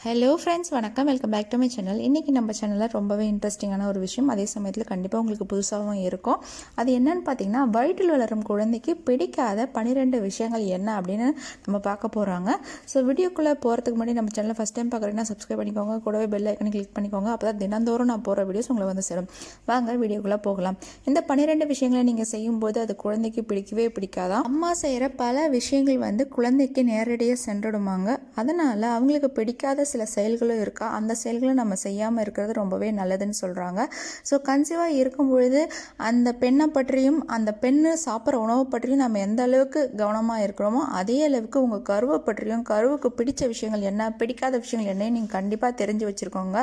Hello friends, வணக்கம். Welcome back to my channel. இன்றைக்கி நம்ம சேனலில் ரொம்பவே இன்ட்ரெஸ்டிங்கான ஒரு விஷயம், அதே சமயத்தில் கண்டிப்பாக உங்களுக்கு புதுசாகவும் இருக்கும். அது என்னன்னு பார்த்தீங்கன்னா, வயிற்றில் வளரும் குழந்தைக்கு பிடிக்காத 12 விஷயங்கள் என்ன அப்படின்னு நம்ம பார்க்க போகிறாங்க. ஸோ வீடியோக்குள்ளே போகிறதுக்கு முன்னாடி நம்ம சேனலை ஃபஸ்ட் டைம் பார்க்குறீங்கன்னா சப்ஸ்கிரைப் பண்ணிக்கோங்க, கூடவே பெல் ஐக்கனை கிளிக் பண்ணிக்கோங்க. அப்போ தான் தினந்தோறும் நான் போகிற வீடியோஸ் உங்களை வந்து சேரும். வாங்க வீடியோக்குள்ளே போகலாம். இந்த 12 விஷயங்களை நீங்கள் செய்யும்போது அது குழந்தைக்கு பிடிக்கவே பிடிக்காதான். அம்மா செய்கிற பல விஷயங்கள் வந்து குழந்தைக்கு நேரடியாக சென்றுடுமாங்க. அதனால் அவங்களுக்கு பிடிக்காத சில செயல்களும் இருக்கா, அந்த செயல்களை நம்ம செய்யாமல் இருக்கிறது ரொம்பவே நல்லதுன்னு சொல்கிறாங்க. ஸோ கன்சீவாக இருக்கும் பொழுது அந்த பெண்ணை பற்றியும் அந்த பெண்ணு சாப்பிட்ற உணவு பற்றியும் நம்ம எந்த அளவுக்கு கவனமாக இருக்கிறோமோ அதே அளவுக்கு உங்கள் கருவை பற்றியும், கருவுக்கு பிடிச்ச விஷயங்கள் என்ன, பிடிக்காத விஷயங்கள் என்ன நீங்கள் கண்டிப்பாக தெரிஞ்சு வச்சுருக்கோங்க.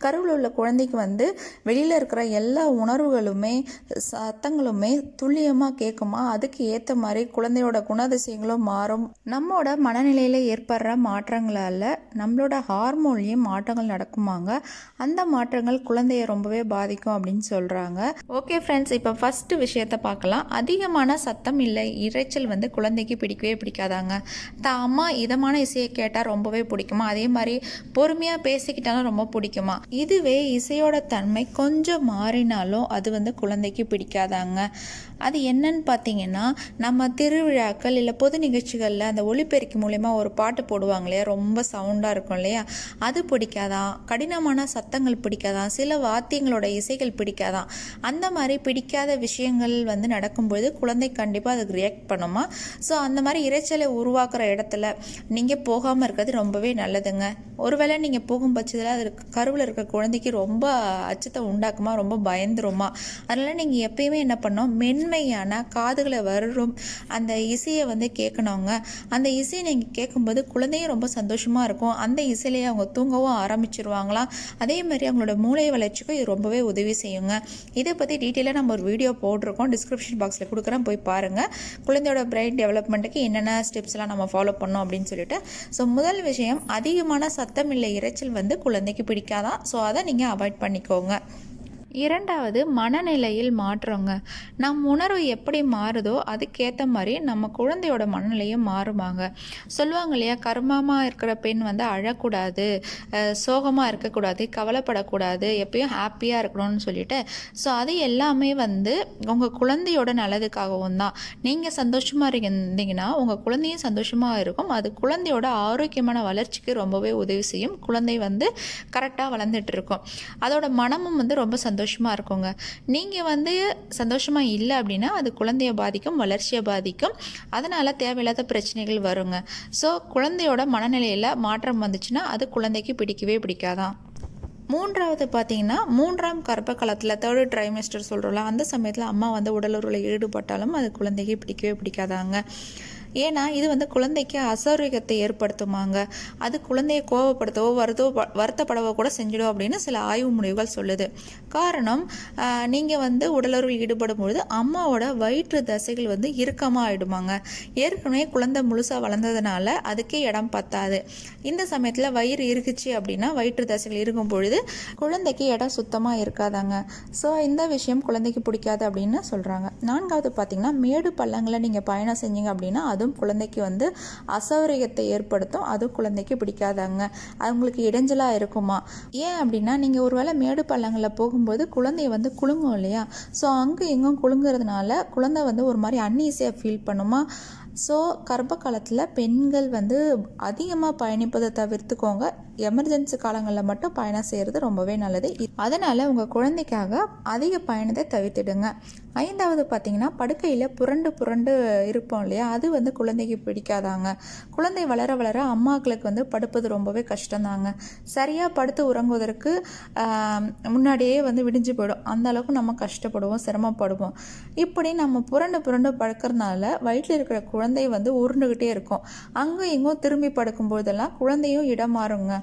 கருவில் உள்ள குழந்தைக்கு வந்து வெளியில் இருக்கிற எல்லா உணர்வுகளுமே சத்தங்களுமே துல்லியமாக கேட்குமா, அதுக்கு ஏற்ற மாதிரி குழந்தையோட குணாதிசயங்களும் மாறும். நம்மளோட மனநிலையில் ஏற்படுற மாற்றங்களால் நம்மளோட ஹார்மோன்லேயும் மாற்றங்கள் நடக்குமாங்க. அந்த மாற்றங்கள் குழந்தைய ரொம்பவே பாதிக்கும் அப்படின்னு சொல்கிறாங்க. ஓகே ஃப்ரெண்ட்ஸ், இப்போ ஃபஸ்ட்டு விஷயத்த பார்க்கலாம். அதிகமான சத்தம் இல்லை இரைச்சல் வந்து குழந்தைக்கு பிடிக்கவே பிடிக்காதாங்க. அம்மா இதமான இசையை கேட்டால் ரொம்பவே பிடிக்குமா, அதே மாதிரி பொறுமையாக பேசிக்கிட்டாலும் ரொம்ப பிடிக்குமா. இதுவே இசையோட தன்மை கொஞ்சம் மாறினாலும் அது வந்து குழந்தைக்கு பிடிக்காதாங்க. அது என்னன்னு பார்த்தீங்கன்னா, நம்ம திருவிழாக்கள் இல்லை பொது நிகழ்ச்சிகளில் அந்த ஒலிபெருக்கி மூலயமா ஒரு பாட்டு போடுவாங்க இல்லையா, ரொம்ப சவுண்டாக இருக்கும் இல்லையா, அது பிடிக்காதான். கடினமான சத்தங்கள் பிடிக்காதான். சில வாத்தியங்களோட இசைகள் பிடிக்காதான். அந்த மாதிரி பிடிக்காத விஷயங்கள் வந்து நடக்கும்போது குழந்தை கண்டிப்பாக அதுக்கு ரியாக்ட் பண்ணுமா. ஸோ அந்த மாதிரி இரைச்சலை உருவாக்குற இடத்துல நீங்கள் போகாமல் இருக்கிறது ரொம்பவே நல்லதுங்க. ஒருவேளை நீங்கள் போகும் பட்சத்தில் அது கருவில் இருக்கிற குழந்தைக்கு ரொம்ப அச்சத்தை உண்டாக்குமா, ரொம்ப பயந்துருமா. அதனால் நீங்கள் எப்பயுமே என்ன பண்ணோம், மென்மையான காதுகளை வரும் அந்த இசையை வந்து கேட்கணுங்க. அந்த இசையை நீங்கள் கேட்கும்போது குழந்தையும் ரொம்ப சந்தோஷமாக இருக்கும். அந்த இசையிலேயே அவங்க தூங்கவும் ஆரம்பிச்சிருவாங்களாம். அதே மாதிரி அவங்களோட மூளை வளர்ச்சிக்கும் இது ரொம்பவே உதவி செய்யுங்க. இதை பற்றி டீட்டெயிலாக நம்ம ஒரு வீடியோ போட்டிருக்கோம், டிஸ்கிரிப்ஷன் பாக்ஸில் கொடுக்குறேன், போய் பாருங்கள். குழந்தையோட பிரெயின் டெவலப்மெண்ட்டுக்கு என்னென்ன ஸ்டெப்ஸ்லாம் நம்ம ஃபாலோ பண்ணோம் அப்படின்னு சொல்லிட்டு. ஸோ முதல் விஷயம், அதிகமான சத்தம் இல்லை இரைச்சல் வந்து குழந்தைக்கு பிடிக்காதான். ஸோ அதை நீங்கள் அவாய்ட் பண்ணிக்கோங்க. இரண்டாவது, மனநிலையில் மாற்றங்க. நம் உணர்வு எப்படி மாறுதோ அதுக்கேற்ற மாதிரி நம்ம குழந்தையோட மனநிலையும் மாறுமாங்க. சொல்லுவாங்க இல்லையா, கர்மமாக இருக்கிற பெண் வந்து அழக்கூடாது, சோகமாக இருக்கக்கூடாது, கவலைப்படக்கூடாது, எப்பயும் ஹாப்பியாக இருக்கணும்னு சொல்லிட்டு. ஸோ அது எல்லாமே வந்து உங்கள் குழந்தையோட நல்லதுக்காகவும் தான். நீங்கள் சந்தோஷமாக இருந்தீங்கன்னா உங்கள் குழந்தையும் சந்தோஷமாக இருக்கும். அது குழந்தையோட ஆரோக்கியமான வளர்ச்சிக்கு ரொம்பவே உதவி செய்யும். குழந்தை வந்து கரெக்டாக வளர்ந்துட்டு இருக்கும். அதோட மனமும் வந்து ரொம்ப சந்தோஷமாக இருக்குங்க. நீங்கள் வந்து சந்தோஷமாக இல்லை அப்படின்னா அது குழந்தைய பாதிக்கும், வளர்ச்சியை பாதிக்கும். அதனால் தேவையில்லாத பிரச்சனைகள் வருங்க. ஸோ குழந்தையோட மனநிலையில் மாற்றம் வந்துச்சுன்னா அது குழந்தைக்கு பிடிக்கவே பிடிக்காதான். மூன்றாவது பார்த்தீங்கன்னா, 3ஆம் கர்ப்ப காலத்தில் 3rd ட்ரைமெஸ்டர் சொல்கிறோம்ல, அந்த சமயத்தில் அம்மா வந்து உடலுறவில் ஈடுபட்டாலும் அது குழந்தைக்கு பிடிக்கவே பிடிக்காதாங்க. ஏன்னா இது வந்து குழந்தைக்கு அசௌகரியத்தை ஏற்படுத்துமாங்க. அது குழந்தையை கோபப்படுத்தவோ வருத்தப்படவோ கூட செஞ்சிடும் அப்படின்னு சில ஆய்வு முடிவுகள் சொல்லுது. காரணம், நீங்கள் வந்து உடலுறவில் ஈடுபடும் பொழுது அம்மாவோட வயிற்று தசைகள் வந்து இறுக்கமாக ஆகிடுமாங்க. ஏற்கனவே குழந்தை முழுசாக வளர்ந்ததுனால அதுக்கே இடம் பத்தாது. இந்த சமயத்தில் வயிறு இருக்குச்சு அப்படின்னா, வயிற்று தசைகள் இருக்கும் பொழுது குழந்தைக்கு இடம் சுத்தமாக இருக்காதாங்க. ஸோ இந்த விஷயம் குழந்தைக்கு பிடிக்காது அப்படின்னு சொல்கிறாங்க. 4வது பார்த்தீங்கன்னா, மேடு பள்ளங்களை நீங்கள் பயணம் செஞ்சீங்க அப்படின்னா அதுவும் குழந்தைக்கு வந்து அசௌகரியத்தை ஏற்படுத்தும். அதுவும் குழந்தைக்கு பிடிக்காதாங்க. அவங்களுக்கு இடைஞ்சலாக இருக்குமா. ஏன் அப்படின்னா, நீங்கள் ஒருவேளை மேடு பள்ளங்களில் போகும்போது குழந்தைய வந்து குலுங்கும் இல்லையா. ஸோ அங்கே எங்கும் குலுங்குறதுனால குழந்தை வந்து ஒரு மாதிரி அன்ஈஸியாக ஃபீல் பண்ணுமா. ஸோ கர்ப்ப காலத்தில் பெண்கள் வந்து அதிகமாக பயணிப்பதை தவிர்த்துக்கோங்க. எமர்ஜென்சி காலங்களில் மட்டும் பயணம் செய்கிறது ரொம்பவே நல்லது. அதனால் உங்கள் குழந்தைக்காக அதிக பயணத்தை தவிர்த்துடுங்க. 5வது பார்த்தீங்கன்னா, படுக்கையில் புரண்டு இருப்போம் இல்லையா, அது வந்து குழந்தைக்கு பிடிக்காதாங்க. குழந்தை வளர வளர அம்மாக்களுக்கு வந்து படுப்பது ரொம்பவே கஷ்டம்தாங்க. சரியாக படுத்து உறங்குவதற்கு முன்னாடியே வந்து விடிஞ்சு போயிடும். அந்த அளவுக்கு நம்ம கஷ்டப்படுவோம், சிரமப்படுவோம். இப்படி நம்ம புரண்டு படுக்கிறதுனால வயிற்றில் இருக்கிற குழந்தை வந்து உருண்டுகிட்டே இருக்கும். அங்கே எங்கும் திரும்பி படுக்கும்போதெல்லாம் குழந்தையும் இடம் மாறுங்க.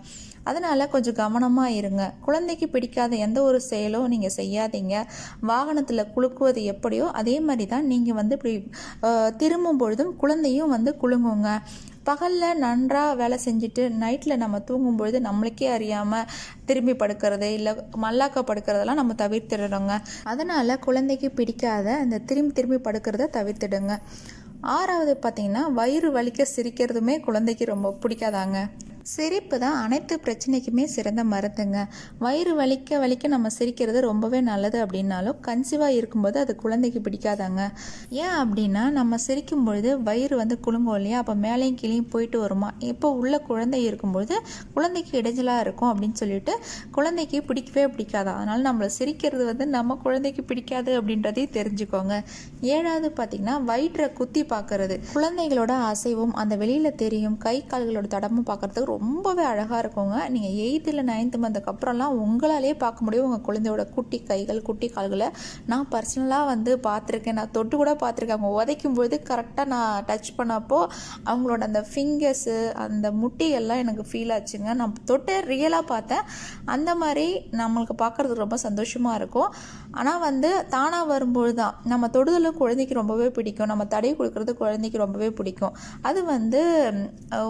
அதனால் கொஞ்சம் கவனமாக இருங்க. குழந்தைக்கு பிடிக்காத எந்த ஒரு செயலும் நீங்கள் செய்யாதீங்க. வாகனத்தில் குலுக்குவது எப்படியோ அதே மாதிரி தான் நீங்கள் வந்து இப்படி திரும்பும் பொழுதும் குழந்தையும் வந்து குலுங்குங்க. பகலில் நன்றாக வேலை செஞ்சுட்டு நைட்டில் நம்ம தூங்கும்பொழுது நம்மளுக்கே அறியாமல் திரும்பி படுக்கிறது இல்லை மல்லாக்க படுக்கிறதெல்லாம் நம்ம தவிர்த்திடணுங்க. அதனால் குழந்தைக்கு பிடிக்காத அந்த திரும்பி படுக்கிறத தவிர்த்திடுங்க. 6வது பார்த்தீங்கன்னா, வயிறு வலிக்க சிரிக்கிறதுமே குழந்தைக்கு ரொம்ப பிடிக்காதாங்க. சிரிப்பு தான் அனைத்து பிரச்சனைக்குமே சிறந்த மருந்துங்க. வயிறு வலிக்க வலிக்க நம்ம சிரிக்கிறது ரொம்பவே நல்லது அப்படின்னாலும் கன்சீவாக இருக்கும்போது அது குழந்தைக்கு பிடிக்காதாங்க. ஏன் அப்படின்னா நம்ம சிரிக்கும் பொழுது வயிறு குலுங்கும் இல்லையா, அப்போ மேலேயும் கீழேயும் போயிட்டு வருமா. இப்போ உள்ள குழந்தை இருக்கும்பொழுது குழந்தைக்கு இடைஞ்சலாக இருக்கும் அப்படின்னு சொல்லிட்டு குழந்தைக்கு பிடிக்கவே பிடிக்காதா. அதனால நம்மளை சிரிக்கிறது நம்ம குழந்தைக்கு பிடிக்காது அப்படின்றதையும் தெரிஞ்சுக்கோங்க. 7வது பார்த்தீங்கன்னா வயிற்றை குத்தி பார்க்கறது. குழந்தைகளோட அசைவும் அந்த வெளியில் தெரியும் கை கால்களோட தடமும் பார்க்கறதுக்கு ரொம்பவே அழகாக இருக்குங்க. நீங்கள் 8th இல்லை 9th மந்த்துக்கு அப்புறம்லாம் உங்களாலே பார்க்க முடியும் உங்கள் குழந்தையோட குட்டி கைகள் குட்டி கால்களை. நான் பர்சனலாக பார்த்துருக்கேன், நான் தொட்டு கூட பார்த்துருக்கேன். அவங்க உதைக்கும் பொழுது கரெக்டாக நான் டச் பண்ணப்போ அவங்களோட அந்த ஃபிங்கர்ஸு அந்த முட்டிகள்லாம் எனக்கு ஃபீல் ஆச்சுங்க. நான் தொட்டு ரியலாக பார்த்தேன். அந்த மாதிரி நம்மளுக்கு பார்க்குறதுக்கு ரொம்ப சந்தோஷமாக இருக்கும். ஆனால் தானாக வரும்பொழுது தான் நம்ம தொடுதலும் குழந்தைக்கு ரொம்பவே பிடிக்கும், நம்ம தடை கொடுக்கறது குழந்தைக்கு ரொம்பவே பிடிக்கும். அது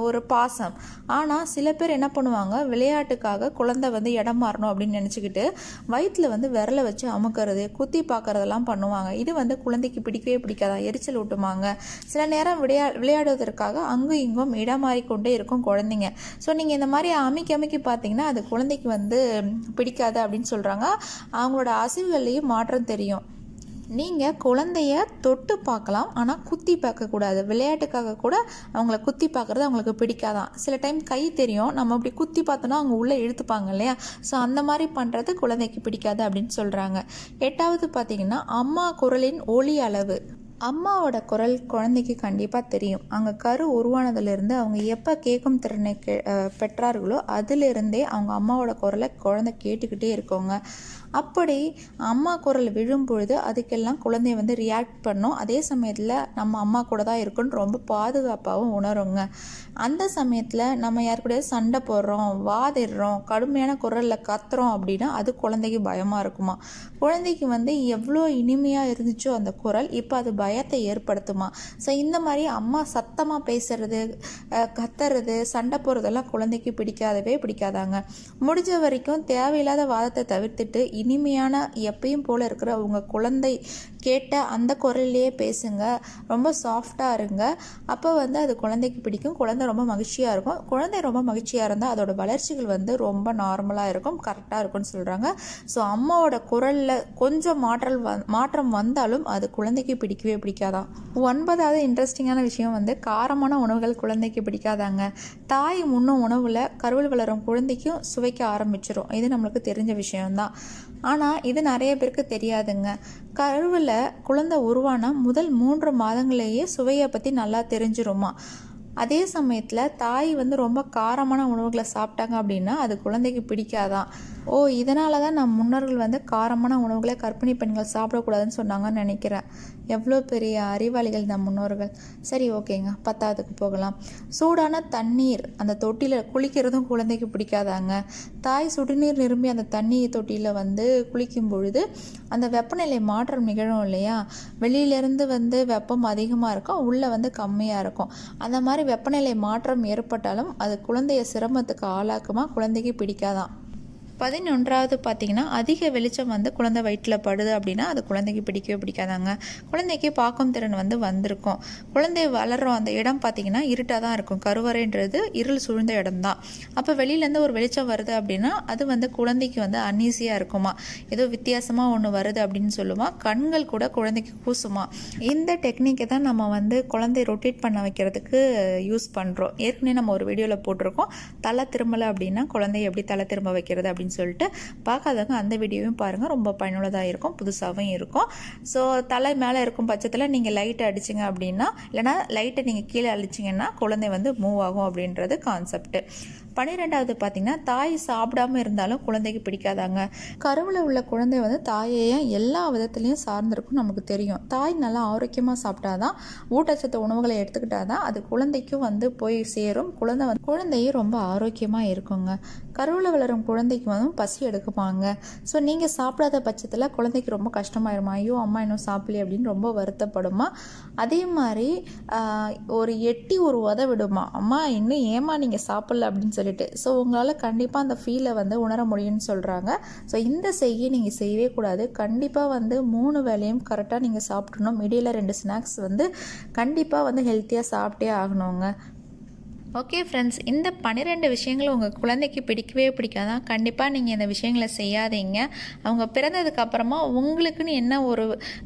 ஒரு பாசம். ஆனால் சில பேர் என்ன பண்ணுவாங்க, விளையாட்டுக்காக குழந்தை இடம் மாறணும் அப்படின்னு நினச்சிக்கிட்டு வயிற்றில் விரலை வச்சு அமுக்கிறது குத்தி பார்க்கறதெல்லாம் பண்ணுவாங்க. இது குழந்தைக்கு பிடிக்கவே பிடிக்காதா, எரிச்சல் ஊட்டுமாங்க. சில நேரம் விளையாடுவதற்காக அங்கும் இங்கும் இடம் மாறிக்கொண்டே இருக்கும் குழந்தைங்க. ஸோ நீங்கள் இந்த மாதிரி அமுக்கி பார்த்தீங்கன்னா அது குழந்தைக்கு பிடிக்காது அப்படின்னு சொல்கிறாங்க. அவங்களோட அசைவுகள்லேயும் மாற்றம் தெரியும். நீங்கள் குழந்தைய தொட்டு பார்க்கலாம், ஆனால் குத்தி பார்க்கக்கூடாது. விளையாட்டுக்காக கூட அவங்கள குத்தி பார்க்குறது அவங்களுக்கு பிடிக்காதான். சில டைம் கை தெரியும், நம்ம அப்படி குத்தி பார்த்தோன்னா அவங்க உள்ளே இழுத்துப்பாங்க இல்லையா. ஸோ அந்த மாதிரி பண்ணுறது குழந்தைக்கு பிடிக்காது அப்படின்னு சொல்கிறாங்க. 8வது பார்த்தீங்கன்னா அம்மா குரலின் ஒலி அளவு. அம்மாவோட குரல் குழந்தைக்கு கண்டிப்பாக தெரியும். அங்கே கரு உருவானதுலேருந்து அவங்க எப்போ கேட்கும் திறனை பெற்றார்களோ அதிலிருந்தே அவங்க அம்மாவோட குரலை குழந்தை கேட்டுக்கிட்டே இருக்கோங்க. அப்படி அம்மா குரல் விழும் பொழுது அதுக்கெல்லாம் குழந்தைய ரியாக்ட் பண்ணும். அதே சமயத்தில் நம்ம அம்மா கூட தான் இருக்குன்னு ரொம்ப பாதுகாப்பாகவும் உணருங்க. அந்த சமயத்தில் நம்ம யார் கூட சண்டை போடுறோம், வாதிடுறோம், கடுமையான குரலில் கத்துறோம் அப்படின்னா அது குழந்தைக்கு பயமாக இருக்குமா. குழந்தைக்கு எவ்வளோ இனிமையாக இருந்துச்சோ அந்த குரல் இப்போ அது பயத்தை ஏற்படுத்துமா. ஸோ இந்த மாதிரி அம்மா சத்தமாக பேசுறது, கத்துறது, சண்டை போடுறதெல்லாம் குழந்தைக்கு பிடிக்காதவே பிடிக்காதாங்க. முடிஞ்ச வரைக்கும் தேவையில்லாத வாதத்தை தவிர்த்துட்டு இனிமையான எப்பயும் போல இருக்கிற உங்கள் குழந்தை கேட்ட அந்த குரல்லையே பேசுங்க. ரொம்ப சாஃப்டாக இருங்க. அப்போ அது குழந்தைக்கு பிடிக்கும். குழந்தை ரொம்ப மகிழ்ச்சியாக இருக்கும். குழந்தை ரொம்ப மகிழ்ச்சியாக இருந்தால் அதோட வளர்ச்சிகள் ரொம்ப நார்மலாக இருக்கும், கரெக்டாக இருக்கும்னு சொல்கிறாங்க. ஸோ அம்மாவோட குரலில் கொஞ்சம் மாற்றம் வந்தாலும் அது குழந்தைக்கு பிடிக்கவே பிடிக்காதான். 9வது இன்ட்ரெஸ்டிங்கான விஷயம் காரமான உணவுகள் குழந்தைக்கு பிடிக்காதாங்க. தாய் உண்ணும் உணவில் கருவில் வளரும் குழந்தைக்கும் சுவைக்க ஆரம்பிச்சிடும். இது நம்மளுக்கு தெரிஞ்ச விஷயம்தான். ஆனால் இது நிறைய பேருக்கு தெரியாதுங்க. கருவில் குழந்தை உருவான முதல் 3 மாதங்களையே சுவையை பற்றி நல்லா தெரிஞ்சிருமா. அதே சமயத்தில் தாய் ரொம்ப காரமான உணவுகளை சாப்பிட்டாங்க அப்படின்னா அது குழந்தைக்கு பிடிக்காதான். இதனால தான் நம் முன்னோர்கள் காரமான உணவுகளை கர்ப்பிணி பெண்கள் சாப்பிடக்கூடாதுன்னு சொன்னாங்கன்னு நினைக்கிறேன். எவ்வளோ பெரிய அறிவாளிகள் நம் முன்னோர்கள். சரி, ஓகேங்க, 10வதுக்கு போகலாம். சூடான தண்ணீர் அந்த தொட்டியில் குளிக்கிறதும் குழந்தைக்கு பிடிக்காதாங்க. தாய் சுடுநீர் நிரம்பி அந்த தண்ணீர் தொட்டியில் குளிக்கும் பொழுது அந்த வெப்பநிலை மாற்றம் நிகழும் இல்லையா. வெளியிலேருந்து வெப்பம் அதிகமாக இருக்கும், உள்ளே கம்மியாக இருக்கும். அந்த மாதிரி வெப்பநிலை மாற்றம் ஏற்பட்டாலும் அது குழந்தைய சிரமத்துக்கு ஆளாக்குமா, குழந்தைக்கு பிடிக்காதான். 11வது பார்த்தீங்கன்னா அதிக வெளிச்சம் குழந்தை வயிற்றில் படுது அப்படின்னா அது குழந்தைக்கு பிடிக்கவே பிடிக்காதாங்க. குழந்தைக்கு பார்க்கும் திறன் வந்திருக்கும். குழந்தை வளர்ற அந்த இடம் பார்த்தீங்கன்னா இருட்டாக தான் இருக்கும். கருவறைன்றது இருள் சூழ்ந்த இடம் தான். அப்போ வெளியிலேருந்து ஒரு வெளிச்சம் வருது அப்படின்னா அது குழந்தைக்கு அன்ஈஸியாக இருக்குமா. ஏதோ வித்தியாசமாக ஒன்று வருது அப்படின்னு சொல்லுமா. கண்கள் கூட குழந்தைக்கு கூசுமா. இந்த டெக்னிக்கை தான் நம்ம குழந்தை ரொட்டேட் பண்ண வைக்கிறதுக்கு யூஸ் பண்ணுறோம். ஏற்கனவே நம்ம ஒரு வீடியோவில் போட்டிருக்கோம், தலை திரும்பலை அப்படின்னா குழந்தைய எப்படி தலை திரும்ப வைக்கிறது அப்படின்னு சொல்லிட்டு. பார்க்காதவங்க அந்த வீடியோவையும் பாருங்கள், ரொம்ப பயனுள்ளதாக இருக்கும், புதுசாகவும் இருக்கும். ஸோ தலை மேலே இருக்கும் பட்சத்தில் நீங்கள் லைட்டை அடிச்சிங்க அப்படின்னா, இல்லைனா லைட்டை நீங்கள் கீழே அழிச்சிங்கன்னா குழந்தை மூவ் ஆகும் அப்படின்றது கான்செப்ட். 12வது பார்த்தீங்கன்னா தாய் சாப்பிடாம இருந்தாலும் குழந்தைக்கு பிடிக்காதாங்க. கருவில் உள்ள குழந்தை தாயையே எல்லா விதத்துலையும் சார்ந்திருக்கும் நமக்கு தெரியும். தாய் நல்லா ஆரோக்கியமாக சாப்பிட்டாதான், ஊட்டச்சத்து உணவுகளை எடுத்துக்கிட்டாதான் அது குழந்தைக்கும் போய் சேரும். குழந்தையும் ரொம்ப ஆரோக்கியமாக இருக்குங்க. கருவில் வளரும் குழந்தைக்கு பசி எடுக்குமாங்க. ஸோ நீங்கள் சாப்பிடாத பட்சத்தில் குழந்தைக்கு ரொம்ப கஷ்டமாயிருமா. ஐயோ அம்மா இன்னும் சாப்பிடலையே அப்படின்னு ரொம்ப வருத்தப்படுமா. அதே மாதிரி ஒரு எட்டி ஒரு உத விடுமா, அம்மா இன்னும் ஏமா நீங்கள் சாப்பிடல அப்படின்னு சொல்லிட்டு. ஸோ உங்களால் கண்டிப்பாக அந்த ஃபீலை உணர முடியும்னு சொல்கிறாங்க. ஸோ இந்த செய்ய நீங்கள் செய்யவே கூடாது. கண்டிப்பாக 3 வேளையும் கரெக்டாக நீங்கள் சாப்பிடணும். இடையில 2 ஸ்நாக்ஸ் கண்டிப்பாக ஹெல்த்தியாக சாப்பிட்டே ஆகணுங்க. ஓகே ஃப்ரெண்ட்ஸ், இந்த 12 விஷயங்கள் உங்கள் குழந்தைக்கு பிடிக்கவே பிடிக்காதான். கண்டிப்பாக நீங்கள் இந்த விஷயங்களை செய்யாதீங்க. அவங்க பிறந்ததுக்கு அப்புறமா உங்களுக்குன்னு என்ன ஒரு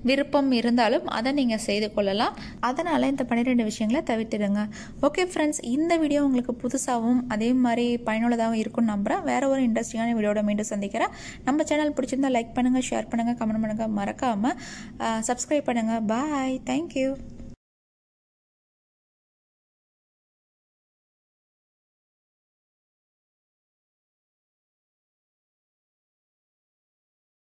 விருப்பம் இருந்தாலும் அதை நீங்கள் செய்து கொள்ளலாம். அதனால் இந்த 12 விஷயங்களை தவிர்த்திடுங்க. ஓகே ஃப்ரெண்ட்ஸ், இந்த வீடியோ உங்களுக்கு புதுசாகவும் அதே மாதிரி பயனுள்ளதாகவும் இருக்கும்னு நம்புகிறேன். வேறு ஒரு இன்ட்ரெஸ்டிங்கான வீடியோட மீண்டும் சந்திக்கிறேன். நம்ம சேனல் பிடிச்சிருந்தா லைக் பண்ணுங்கள், ஷேர் பண்ணுங்கள், கமெண்ட் பண்ணுங்கள், மறக்காமல் சப்ஸ்கிரைப் பண்ணுங்கள். பாய், தேங்க்யூ.